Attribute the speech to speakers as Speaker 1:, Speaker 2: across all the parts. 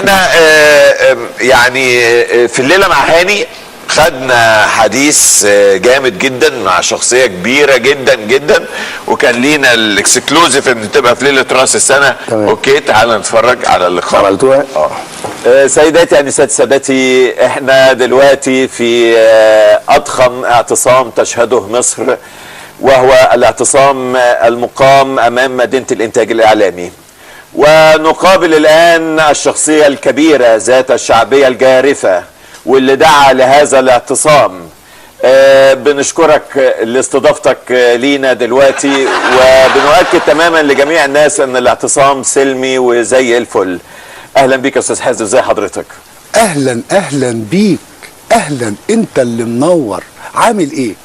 Speaker 1: احنا يعني في الليله مع هاني خدنا حديث جامد جدا مع شخصيه كبيره جدا جدا، وكان لينا الاكسكلوزيف ان تبقى في ليله راس السنه.
Speaker 2: تمام.
Speaker 1: اوكي، تعال نتفرج على اللقاء.
Speaker 2: عملتوها؟
Speaker 1: سيداتي انسات سادتي، احنا دلوقتي في اضخم اعتصام تشهده مصر، وهو الاعتصام المقام امام مدينه الانتاج الاعلامي. ونقابل الان الشخصيه الكبيره ذات الشعبيه الجارفه واللي دعا لهذا الاعتصام. بنشكرك لاستضافتك لينا دلوقتي، وبنؤكد تماما لجميع الناس ان الاعتصام سلمي وزي الفل. اهلا بيك يا استاذ حازم، ازي حضرتك؟
Speaker 2: اهلا اهلا بيك، اهلا، انت اللي منور. عامل ايه؟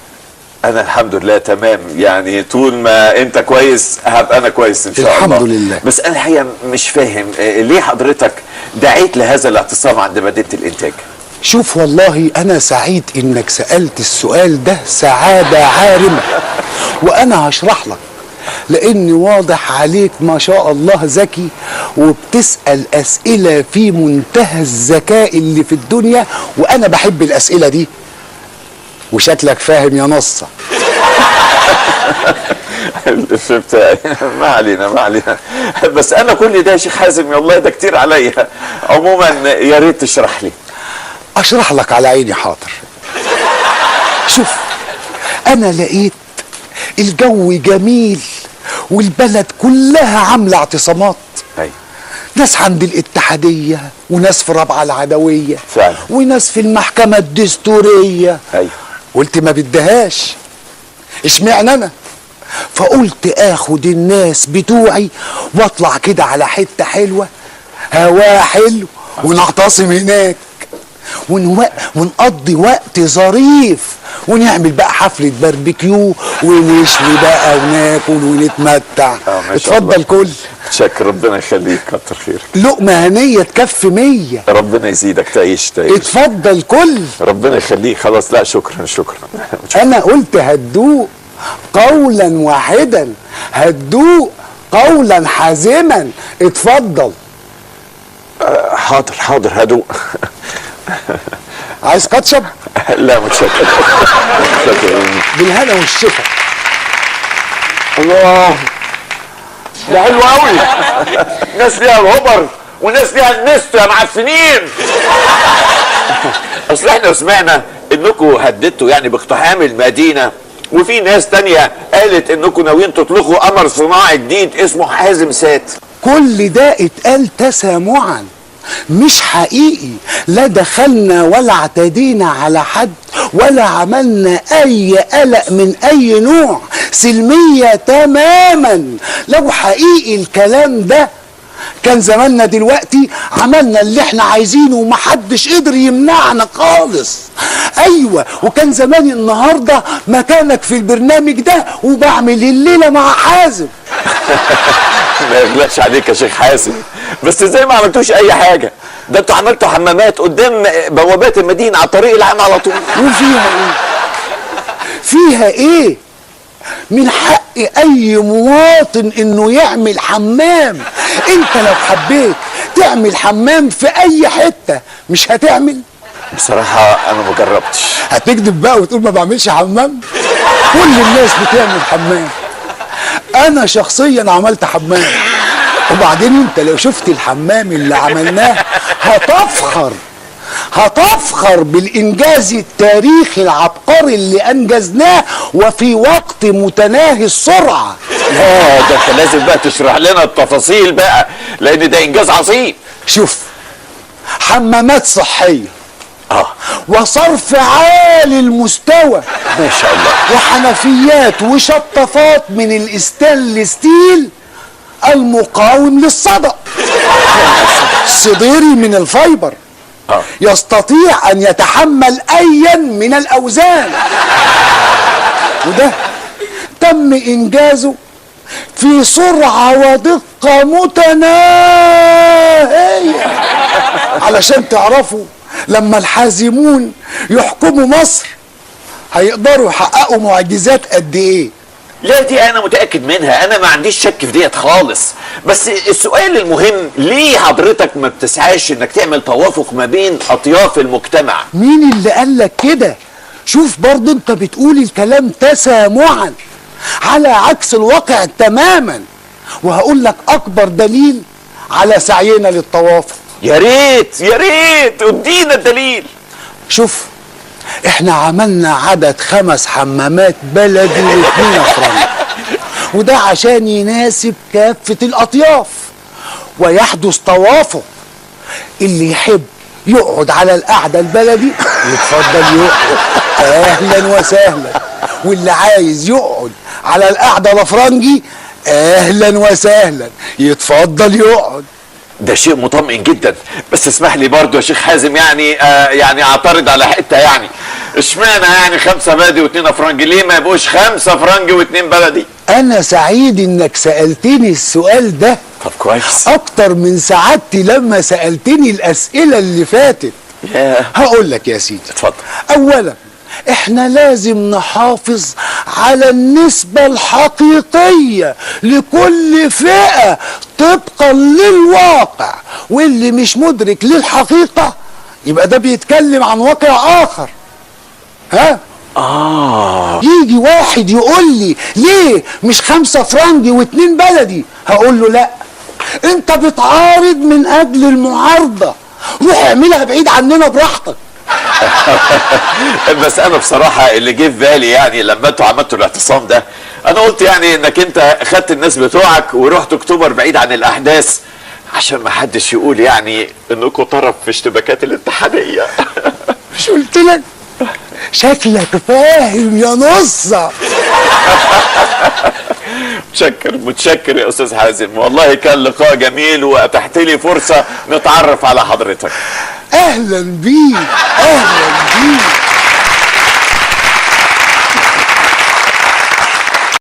Speaker 1: انا الحمد لله تمام، يعني طول ما انت كويس هبقى انا كويس ان شاء الله.
Speaker 2: الحمد لله.
Speaker 1: بس انا الحقيقه مش فاهم ليه حضرتك دعيت لهذا الاعتصام عند مدينه الانتاج؟
Speaker 2: شوف، والله انا سعيد انك سألت السؤال ده سعادة عارمة، وانا هشرح لك، لاني واضح عليك ما شاء الله ذكي، وبتسأل اسئلة في منتهى الذكاء اللي في الدنيا، وانا بحب الاسئلة دي، وشكلك فاهم يا نصة.
Speaker 1: شفت؟ ما علينا ما علينا، بس انا كل ده يا شيخ حازم والله ده كتير عليا. عموما يا ريت تشرح لي.
Speaker 2: اشرح لك على عيني، حاضر. شوف، انا لقيت الجو جميل والبلد كلها عامله اعتصامات.
Speaker 1: أيوة.
Speaker 2: ناس عند الاتحاديه، وناس في رابعه العدويه
Speaker 1: فعلا،
Speaker 2: وناس في المحكمه الدستوريه.
Speaker 1: ايوه.
Speaker 2: قلت ما بدهاش، اشمعنى انا؟ فقلت اخد الناس بتوعي واطلع كده على حته حلوه هوا حلو ونعتصم هناك ونقضي وقت ظريف، ونعمل بقى حفلة باربيكيو ونشوي بقى وناكل ونتمتع. اتفضل كل.
Speaker 1: شكر، ربنا يخليك، كتر خيرك.
Speaker 2: لقمة هنية تكفي 100.
Speaker 1: ربنا يزيدك، تعيش.
Speaker 2: اتفضل كل.
Speaker 1: ربنا يخليك. خلاص، لا شكرا شكرا.
Speaker 2: انا قلت هتدوق قولا واحدا، هتدوق قولا حازما. اتفضل.
Speaker 1: حاضر حاضر، هدوء.
Speaker 2: عايز كاتشب؟
Speaker 1: لا متشكر.
Speaker 2: بالهنا والشفا.
Speaker 1: الله، ده حلو قوي. ناس ليها الهبر وناس ليها النستو يا معفنين. اصل احنا سمعنا انكم هددتوا يعني باقتحام المدينه، وفي ناس تانية قالت انكم ناويين تطلقوا قمر صناعي جديد اسمه حازم سات.
Speaker 2: كل ده اتقال تسامعا، مش حقيقي. لا دخلنا ولا اعتدينا على حد ولا عملنا اي قلق من اي نوع، سلمية تماما. لو حقيقي الكلام ده كان زماننا دلوقتي عملنا اللي احنا عايزينه ومحدش قدر يمنعنا خالص. ايوه، وكان زماني النهارده مكانك في البرنامج ده وبعمل الليله مع حازم.
Speaker 1: ما يغلاش عليك يا شيخ حازم، بس ازاي ما عملتوش اي حاجه؟ ده انتوا عملتوا حمامات قدام بوابات المدينه على الطريق العام على طول.
Speaker 2: وفيها ايه؟ فيها ايه؟ من حق اي مواطن انه يعمل حمام. انت لو حبيت تعمل حمام في اي حته مش هتعمل؟
Speaker 1: بصراحه انا ما جربتش.
Speaker 2: هتكذب بقى وتقول ما بعملش حمام؟ كل الناس بتعمل حمام. انا شخصيا عملت حمام، وبعدين انت لو شفت الحمام اللي عملناه هتفخر بالانجاز التاريخي العبقري اللي انجزناه وفي وقت متناهي السرعه.
Speaker 1: لا ده انت لازم بقى تشرح لنا التفاصيل بقى، لان ده انجاز عظيم.
Speaker 2: شوف، حمامات صحيه وصرف عالي المستوى
Speaker 1: ما شاء الله،
Speaker 2: وحنفيات وشطافات من الاستانلس ستيل المقاوم للصدأ، صديري من الفايبر يستطيع ان يتحمل ايا من الاوزان، وده تم انجازه في سرعة ودقة متناهية. علشان تعرفوا لما الحازمون يحكموا مصر هيقدروا يحققوا معجزات قد ايه.
Speaker 1: لا دي انا متاكد منها، انا ما عنديش شك في ديت خالص. بس السؤال المهم، ليه حضرتك ما بتسعاش انك تعمل توافق ما بين اطياف المجتمع؟
Speaker 2: مين اللي قالك كده؟ شوف برضه انت بتقول الكلام تسامعا على عكس الواقع تماما. وهقول لك اكبر دليل على سعينا للتوافق.
Speaker 1: يا ريت يا ريت ادينا الدليل.
Speaker 2: شوف، احنا عملنا عدد 5 حمامات بلدي و2 افرنج، وده عشان يناسب كافة الاطياف ويحدث توافق. اللي يحب يقعد على القعدة البلدي يتفضل يقعد، اهلا وسهلا. واللي عايز يقعد على القعدة الافرنجي اهلا وسهلا، يتفضل يقعد.
Speaker 1: ده شيء مطمئن جدا. بس اسمح لي برضو يا شيخ حازم، يعني اعترض على حته. يعني اشمعنى 5 بلدي و2 افرنجي؟ ليه ما يبقوش 5 فرنجي و2 بلدي؟
Speaker 2: انا سعيد انك سألتني السؤال ده.
Speaker 1: طب كويس.
Speaker 2: اكتر من سعادتي لما سألتني الاسئلة اللي فاتت. هقول لك يا سيدي.
Speaker 1: اتفضل.
Speaker 2: اولا، احنا لازم نحافظ على النسبة الحقيقية لكل فئة طبقا للواقع، واللي مش مدرك للحقيقة يبقى ده بيتكلم عن واقع اخر. ها؟ يجي واحد يقول لي ليه مش 5 فرنجي و2 بلدي؟ هقول له لا، انت بتعارض من اجل المعارضة، روح اعملها بعيد عننا براحتك.
Speaker 1: بس انا بصراحه اللي جه في بالي، يعني لما انتوا عملتوا الاعتصام ده، انا قلت يعني انك انت خدت الناس بتوعك ورحت اكتوبر بعيد عن الاحداث، عشان ما حدش يقول يعني انكم طرف في اشتباكات الاتحاديه.
Speaker 2: مش قلت لك؟ شكلك فاهم يا نصة.
Speaker 1: متشكر يا استاذ حازم، والله كان لقاء جميل واتحت لي فرصه نتعرف على حضرتك.
Speaker 2: اهلا بيك، اهلا بيك.